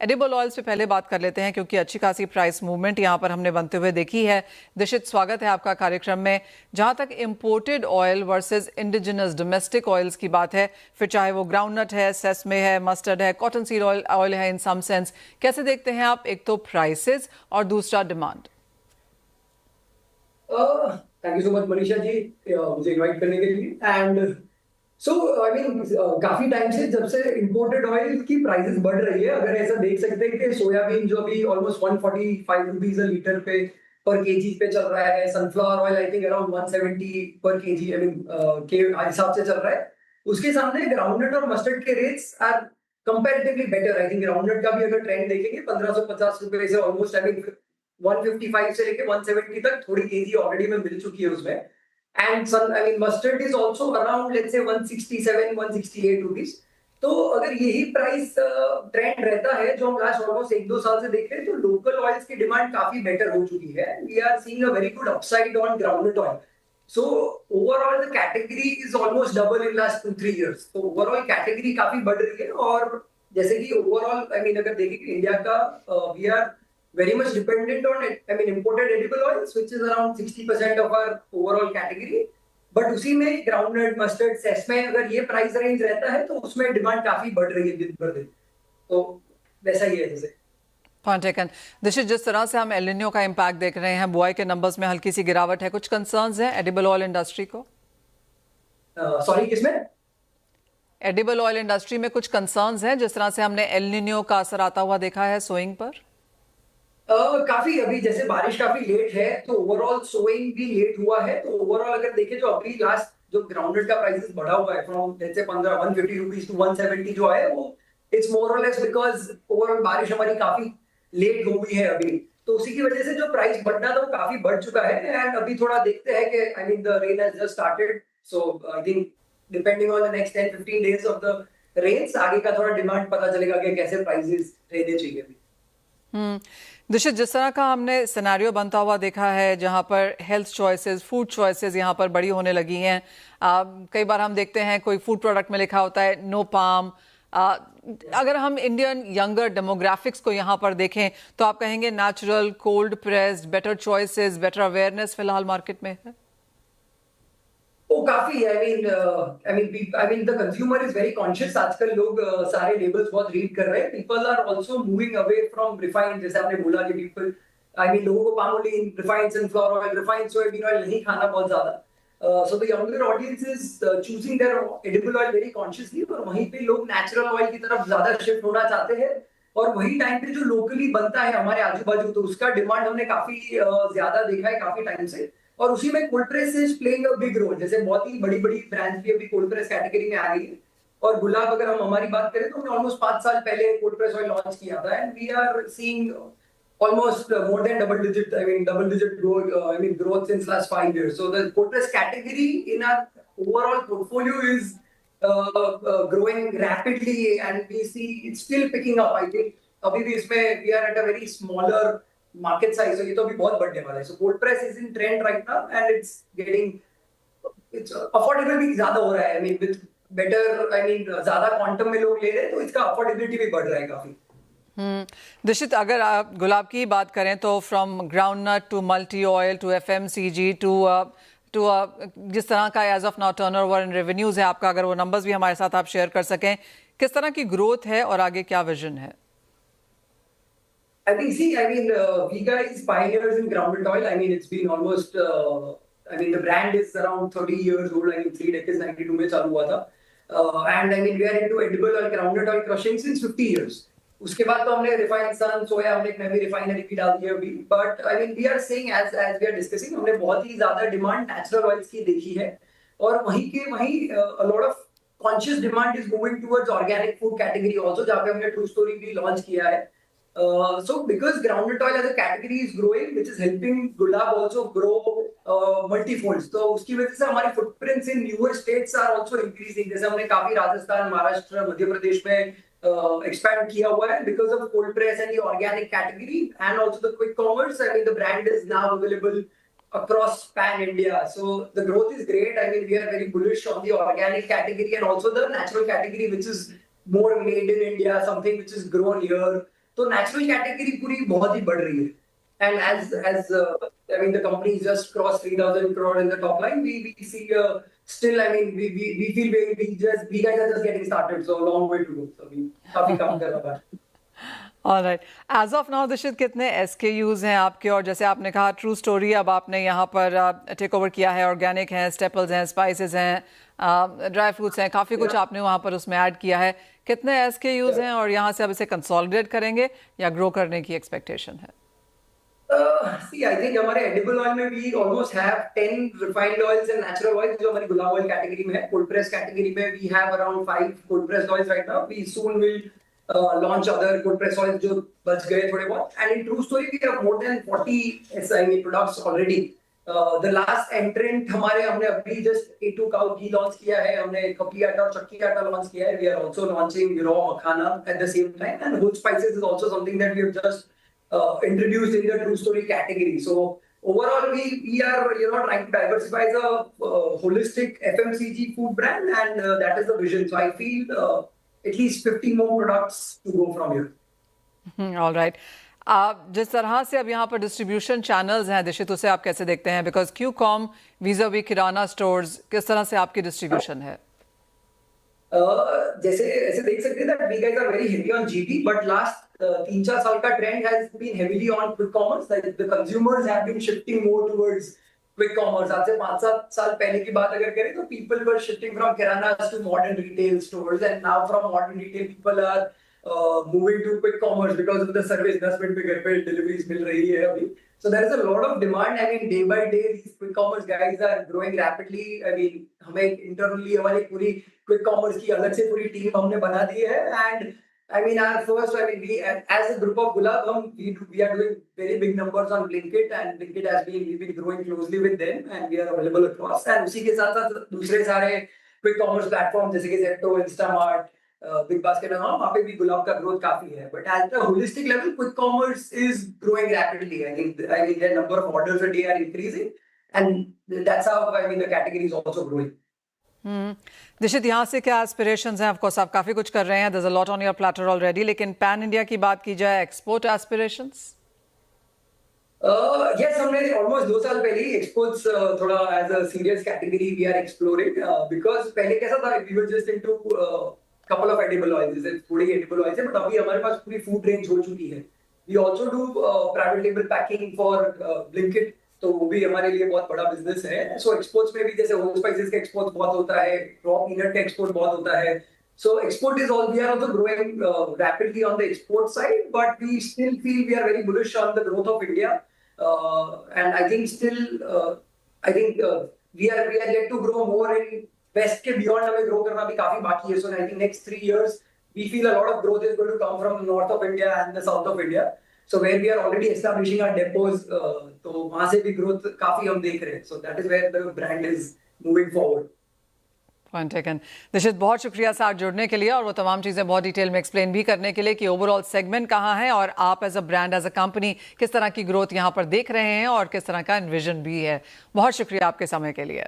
Edible oils पे पहले बात कर लेते हैं क्योंकि अच्छी खासी प्राइस मूवमेंट यहाँ पर हमने बनते हुए देखी है। दिशित, स्वागत है आपका कार्यक्रम में। जहाँ तक imported oil versus indigenous domestic oils की बात है, फिर चाहे वो ग्राउंडनट है, सेसमे है, मस्टर्ड है, कॉटन सीड ऑयल है, इन सम सेंस कैसे देखते हैं आप, एक तो प्राइसेस और दूसरा demand? Thank you so much Manisha ji, मुझे इनवाइट करने के लिए। एंड सो आई मीन काफी टाइम से जब से इंपोर्टेड ऑयल की प्राइसेस बढ़ रही है, अगर ऐसा देख सकते हैं कि सोयाबीन जो अभी ऑलमोस्ट 145 रुपीज अ लीटर पे पर केजी पे चल रहा है, sunflower oil I think around 170 पर केजी आई मीन के हिसाब से चल रहा है। उसके सामने ग्राउंडनट और मस्टर्ड के rates are comparatively better. I think groundnut का भी अगर ट्रेंड देखेंगे 1550 रुपए से ऑलमोस्ट आई मीन 155 से लेके 170 तक थोड़ी केजी ऑलरेडी में मिल चुकी है उसमें। And son I mean mustard is also around let's से 167 168 रुपीस। तो अगर यही प्राइस ट्रेंड रहता है जो हम लास्ट ऑलमोस्ट 1-2 साल से देख रहे हैं, तो लोकल ऑयल्स की डिमांड काफी बेटर हो चुकी है। We are seeing a very good upside on groundnut oil. So overall the category is almost double in last 2-3 years. तो ओवरऑल कैटेगरी काफी बढ़ रही है। और जैसे कि ओवरऑल आई मीन अगर देखें कि इंडिया का we are very much dependent on I mean imported edible oils, which is around 60% of our overall category. But उसी में ग्राउंडनट, मस्टर्ड, सेसमे अगर ये प्राइस रेंज रहता है तो उसमें डिमांड काफी बढ़ रही है दिन पर दिन। तो वैसा ही है जैसे। Point taken. दिशित, जिस तरह से हम एल निनो का इम्पैक्ट देख रहे हैं, बुआई के नंबर्स में हल्की सी गिरावट है, कुछ कंसर्न्स हैं एडिबल ऑयल इंडस्ट्री को? सॉरी किसमें? एडिबल ऑयल इंडस्ट्री में कुछ कंसर्न्स हैं जिस तरह से हमने एल निनो का असर आता हुआ देखा है सोइंग पर? काफी अभी जैसे बारिश काफी लेट है तो ओवरऑल सोइंग भी लेट हुआ है। तो ओवरऑल अगर देखें जो अभी लास्ट जो ग्राउंडेड का प्राइसेस बढ़ा हुआ है from let's say 150 rupees to 170 जो है वो इट्स मोर और लेस बिकॉज ओवरऑल बारिश हमारी काफी लेट हो गई है अभी। तो उसी की वजह से जो प्राइस बढ़ना था वो काफी बढ़ चुका है। एंड अभी थोड़ा देखते हैं कि I mean the rain has just started, so I think depending on the next 10-15 days of the rains आगे का थोड़ा डिमांड पता चलेगा कि कैसे प्राइसेस रहने चाहिए अभी। दिशित, जिस तरह का हमने सिनेरियो बनता हुआ देखा है जहां पर हेल्थ चॉइसेस, फूड चॉइसेस यहां पर बड़ी होने लगी हैं, कई बार हम देखते हैं कोई फूड प्रोडक्ट में लिखा होता है नो पाम। अगर हम इंडियन यंगर डेमोग्राफिक्स को यहाँ पर देखें तो आप कहेंगे natural, cold pressed, better choices, better awareness फिलहाल मार्केट में है? वो काफी I mean the consumer is very conscious. आजकल लोग सारे लेबल्स बहुत रीड कर रहे हैं। People are also moving away from refined, जैसे आपने बोला कि पीपल आई मीन लोगों को palm oil, refined sunflower oil, refined soyabean oil नहीं खाना बहुत ज्यादा। So the younger audience is choosing their edible oil very consciously. और वहीं पे लोग नेचुरल ऑयल की तरफ ज्यादा शिफ्ट होना चाहते हैं। और वही टाइम पे जो लोकली बनता है हमारे आजू बाजू, तो उसका डिमांड हमने काफी ज्यादा देखा है काफी टाइम से। और उसी में cold press is playing a big role. जैसे बहुत ही बड़ी बड़ी ब्रांड्स भी अभी कोल्ड प्रेस कैटेगरी में आ गई है। और गुलाब अगर हम हमारी बात करें तो हमने ऑलमोस्ट 5 साल पहले कोल्ड प्रेस ऑयल लॉन्च किया था। And we are seeing almost more than double digit growth since last 5 years. So the cold press category in our overall portfolio is growing rapidly and we see it's still picking up. I think अभी भी इसमें we are at a very smaller market size, तो ये तो अभी बहुत बढ़ने वाला है। So cold press is in trend right now and it's affordable भी ज्यादा हो रहा है। I mean with better I mean ज्यादा क्वांटम में लोग ले रहे हैं तो इसका अफोर्डेबिलिटी भी बढ़ रहा है काफी। दिशित, अगर आप गुलाब की बात करें तो from groundnut to multi oil to FMCG to जिस तरह का as of now turnover and revenues है आपका, अगर वो नंबर्स भी हमारे साथ आप शेयर कर सकें, किस तरह की ग्रोथ है और आगे क्या विजन है? I think, see, I mean, Vega is pioneers in groundnut oil. I mean, it's been almost, I mean, the brand is around 30 years old. I mean, 3 decades, 92 में चालू हुआ था. And I mean, we are into edible oil, groundnut oil crushing since 50 years. उसके बाद तो हमने refined sun, soya, हमने एक नई refinery भी डाल दी है अभी. But I mean, we are saying as we are discussing, हमने बहुत ही ज़्यादा demand natural oils की देखी है. और वहीं a lot of conscious demand is moving towards organic food category also, जहाँ पे हमने True Story भी launch किया है. So because groundnut oil as a category is growing, which is helping Gulab also grow multifolds. तो उसकी वजह से हमारे footprints in newer states are also increasing. जैसे हमने काफी राजस्थान, महाराष्ट्र, मध्य प्रदेश में expand किया हुआ है because of cold press and the organic category and also the quick commerce. I mean the brand is now available across pan India. So the growth is great. I mean we are very bullish on the organic category and also the natural category, which is more made in India, something which is grown here. तो natural category पूरी बहुत ही बढ़ रही है. And as I mean, the company just crossed 3,000 crore in the top line. We see still. I mean, we feel we guys are just getting started. So long way to go. So we काफी काम कर रहा है. Alright, as of now दिशित कितने SKUs हैं आपके? और जैसे आपने कहा ट्रू स्टोरी, अब आपने यहाँ पर टेक ओवर किया है, ऑर्गेनिक हैं, स्टेपल्स हैं, स्पाइसेस हैं, ड्राई फ्रूट्स हैं, काफ़ी कुछ आपने वहाँ पर उसमें ऐड किया है. कितने SKUs हैं और यहाँ से अब इसे कंसोलिडेट करेंगे या ग्रो करने की एक्सपेक्टेशन है? See, I think हमारे edible oil में we almost have 10 refined oils and natural oils जो हमारी गुलाब oil category में है. Cold press category में we have around 5 cold pressed oils right now. We soon will launch other cold press oils जो बच गए थोड़े बहुत. And in true story we have more than 40 SIM products already. The last entrant हमने अभी just A2 cow ghee launch किया है. हमने कपली आटा और चक्की आटा launch किया है. We are also launching raw makhana at the same time. And whole spices is also something that we have just introduced in the true story category. So overall, we are trying to diversify as a holistic FMCG food brand, and that is the vision. So I feel at least 50 more products to go from here. All right. जिस तरह से अब यहाँ पर distribution channels हैं दिशित, उसे आप कैसे देखते हैं? Because QCOM vis-a-vis kirana stores, किस तरह से आपकी डिस्ट्रीब्यूशन है? जैसे ऐसे देख सकते हैं that we guys are very heavy on GT, but last 3-4 साल का trend has been heavily on quick commerce. Like the consumers have been shifting more towards quick commerce. आज से 5-7 साल पहले की बात अगर करें तो people were shifting from kiranas to modern retail stores, and now from modern retail people are moving to quick commerce because of the service. 10 minute में घर पे deliveries मिल रही है अभी. So there is a lot of demand. I mean, day by day, these quick commerce guys are growing rapidly. I mean, हमें internally हमारी पूरी quick commerce की अलग से पूरी team हमने बना दी है. And I mean, we as a group of Gulab, we are doing very big numbers on Blinkit, and Blinkit we've been growing closely with them, and we are available across. And उसी के साथ साथ दूसरे सारे quick commerce platforms जैसे कि Zepto, Instamart, Big Basket, वहाँ पे भी गुलाब का growth काफी है. But at a holistic level, quick commerce is growing rapidly. I think the number of orders a day are increasing, and that's how the category is also growing. दिशित, यहाँ से क्या aspirations हैं? ऑफ कोर्स आप काफी कुछ कर रहे हैं, there's a lot on your platter already, लेकिन पैन इंडिया की बात की जाए, एक्सपोर्ट एस्पिरेशंस? Yes, हमने almost 2 साल पहले ही exports थोड़ा as a serious category we are exploring, because पहले कैसा था, we were just into couple of edible oils, जैसे थोड़ी edible oils है, but अभी हमारे पास पूरी food range हो चुकी है. We also do private label packing for Blinkit, तो वो भी हमारे लिए बहुत बड़ा बिजनेस है. So exports में भी जैसे whole spices का export बहुत होता है, raw peanut का export बहुत होता है. So export is all, we are also growing rapidly on the export side, but we still feel we are very bullish on the growth of India. And I think still, we are yet to grow more in West के beyond. हमें grow करना भी काफी बाकी है. So I think next 3 years we feel a lot of growth is going to come from the north of India and the south of India. So where we are already establishing our depots, तो वहाँ से भी growth काफी हम देख रहे हैं. So that is where the brand is moving forward. Point taken. Dishit, बहुत शुक्रिया साथ जुड़ने के लिए और वो तमाम चीज़ें बहुत डिटेल में एक्सप्लेन भी करने के लिए कि ओवरऑल सेगमेंट कहाँ है और आप as a brand, as a company किस तरह की ग्रोथ यहाँ पर देख रहे हैं और किस तरह का एनविजन भी है. बहुत शुक्रिया आपके समय के लिए.